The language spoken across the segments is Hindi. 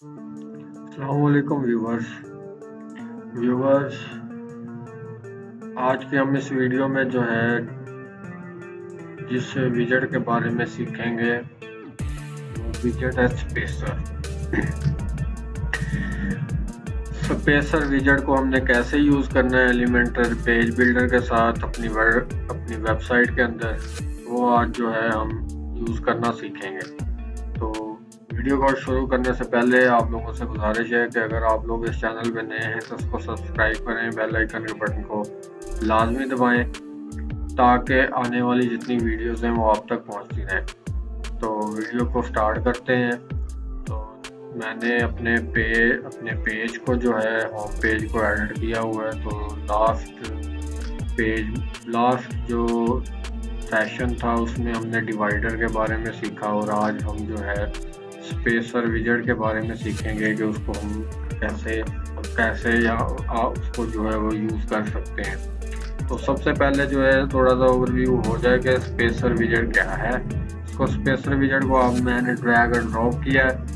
अस्सलामुअलैकुम व्यूवर्स आज के हम इस वीडियो में जो है जिस विजेट के बारे में सीखेंगे वो विजेट है स्पेसर। स्पेसर विजेट को हमने कैसे यूज़ करना है एलिमेंटर पेज बिल्डर के साथ अपनी वेबसाइट के अंदर, वो आज जो है हम यूज़ करना सीखेंगे। तो वीडियो को शुरू करने से पहले आप लोगों से गुजारिश है कि अगर आप लोग इस चैनल पे नए हैं तो उसको सब्सक्राइब करें, बेल आइकन के बटन को लाजमी दबाएं ताकि आने वाली जितनी वीडियोस हैं वो आप तक पहुंचती रहें। तो वीडियो को स्टार्ट करते हैं। तो मैंने अपने पेज को जो है होम पेज को एडिट किया हुआ है। तो लास्ट जो सेशन था उसमें हमने डिवाइडर के बारे में सीखा और आज हम जो है स्पेसर विजेट के बारे में सीखेंगे कि उसको हम कैसे या उसको जो है वो यूज़ कर सकते हैं। तो सबसे पहले जो है थोड़ा सा ओवरव्यू हो जाए कि स्पेसर विजेट क्या है। इसको स्पेसर विजेट को अब मैंने ड्रैग एंड ड्रॉप किया है।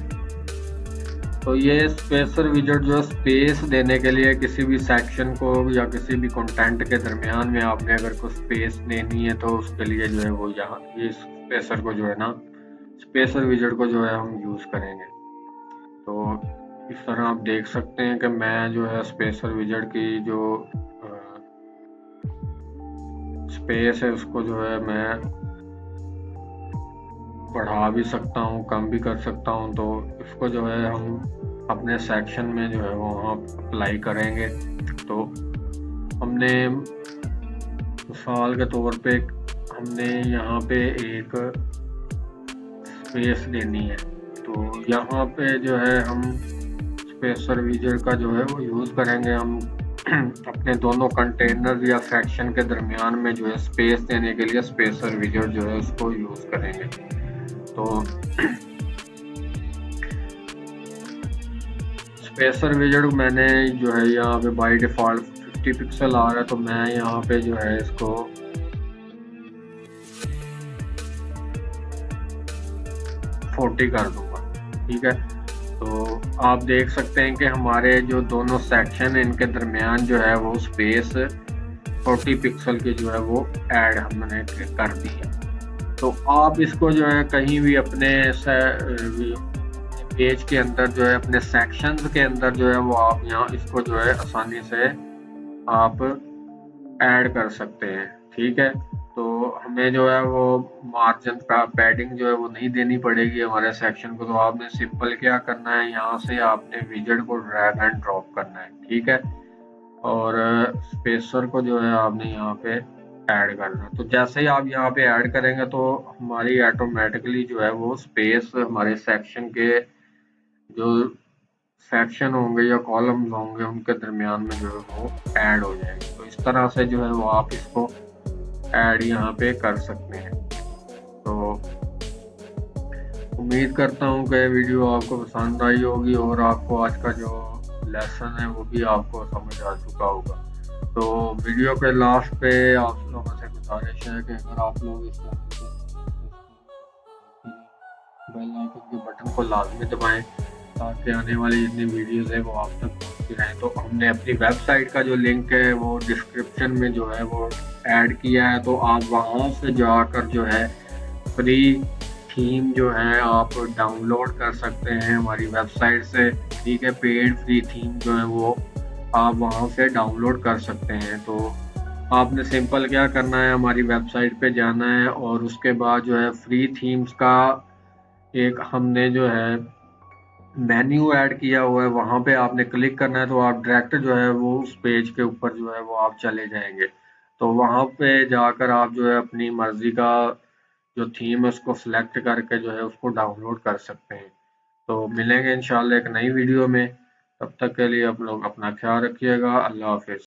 तो ये स्पेसर विजेट जो स्पेस देने के लिए किसी भी सेक्शन को या किसी भी कंटेंट के दरमियान में आपने अगर कोई स्पेस देनी है तो उसके लिए जो है वो यहाँ ये स्पेसर को जो है ना स्पेसर विजेट को जो है हम यूज़ करेंगे। तो इस तरह आप देख सकते हैं कि मैं जो है स्पेसर विजेट की जो स्पेस है उसको जो है मैं बढ़ा भी सकता हूँ, कम भी कर सकता हूँ। तो इसको जो है हम अपने सेक्शन में जो है वहाँ अप्लाई करेंगे। तो हमने मिसाल के तौर पे हमने यहाँ पे एक स्पेस देनी है। तो यहाँ पे जो है हम स्पेसर विजेट का जो है वो यूज़ करेंगे। हम अपने दोनों कंटेनर या सेक्शन के दरमियान में जो है स्पेस देने के लिए स्पेसर विजेट जो है उसको यूज़ करेंगे। तो स्पेसर विजेट मैंने जो है यहाँ पे बाय डिफ़ॉल्ट 50 पिक्सल आ रहा है। तो मैं यहाँ पे जो है इसको 40 कर दूंगा। ठीक है। तो आप देख सकते हैं कि हमारे जो दोनों सेक्शन इनके दरमियान जो है वो स्पेस 40 पिक्सल की जो है वो ऐड हमने कर दी है। तो आप इसको जो है कहीं भी अपने पेज के अंदर जो है अपने सेक्शंस के अंदर जो है वो आप यहाँ इसको जो है आसानी से आप ऐड कर सकते हैं। ठीक है। तो हमें जो है वो मार्जिन का पैडिंग जो है वो नहीं देनी पड़ेगी हमारे सेक्शन को। तो आपने सिंपल क्या करना है, यहाँ से आपने विजेट को ड्रैग एंड ड्रॉप करना है। ठीक है। और स्पेसर को जो है आपने यहाँ पे ऐड करना है। तो जैसे ही आप यहाँ पे ऐड करेंगे तो हमारी ऑटोमेटिकली जो है वो स्पेस हमारे सेक्शन के जो सेक्शन होंगे या कॉलम्स होंगे उनके दरमियान में जो है वो ऐड हो जाएंगे। तो इस तरह से जो है वो आप इसको ऐड यहाँ पे कर सकते हैं। तो उम्मीद करता हूँ कि वीडियो आपको पसंद आई होगी और आपको आज का जो लेसन है वो भी आपको समझ आ चुका होगा। तो वीडियो के लास्ट पे आप लोगों से गुजारिश है कि अगर आप लोग इस बेल आइकन के बटन को लाजमी दबाएं ताकि आने वाली जितनी वीडियोस है वो आप तक पहुंचती रहें। तो हमने अपनी वेबसाइट का जो लिंक है वो डिस्क्रिप्शन में जो है वो ऐड किया है। तो आप वहां से जाकर जो है फ्री थीम जो है आप डाउनलोड कर सकते हैं हमारी वेबसाइट से। ठीक है। पेड फ्री थीम जो है वो आप वहां से डाउनलोड कर सकते हैं। तो आपने सिंपल क्या करना है, हमारी वेबसाइट पे जाना है और उसके बाद जो है फ्री थीम्स का एक हमने जो है मेन्यू ऐड किया हुआ है, वहां पे आपने क्लिक करना है। तो आप डायरेक्ट जो है वो उस पेज के ऊपर जो है वो आप चले जाएंगे। तो वहां पे जाकर आप जो है अपनी मर्जी का जो थीम है उसको सिलेक्ट करके जो है उसको डाउनलोड कर सकते हैं। तो मिलेंगे इंशाल्लाह एक नई वीडियो में। तब तक के लिए आप लोग अपना ख्याल रखिएगा। अल्लाह हाफिज।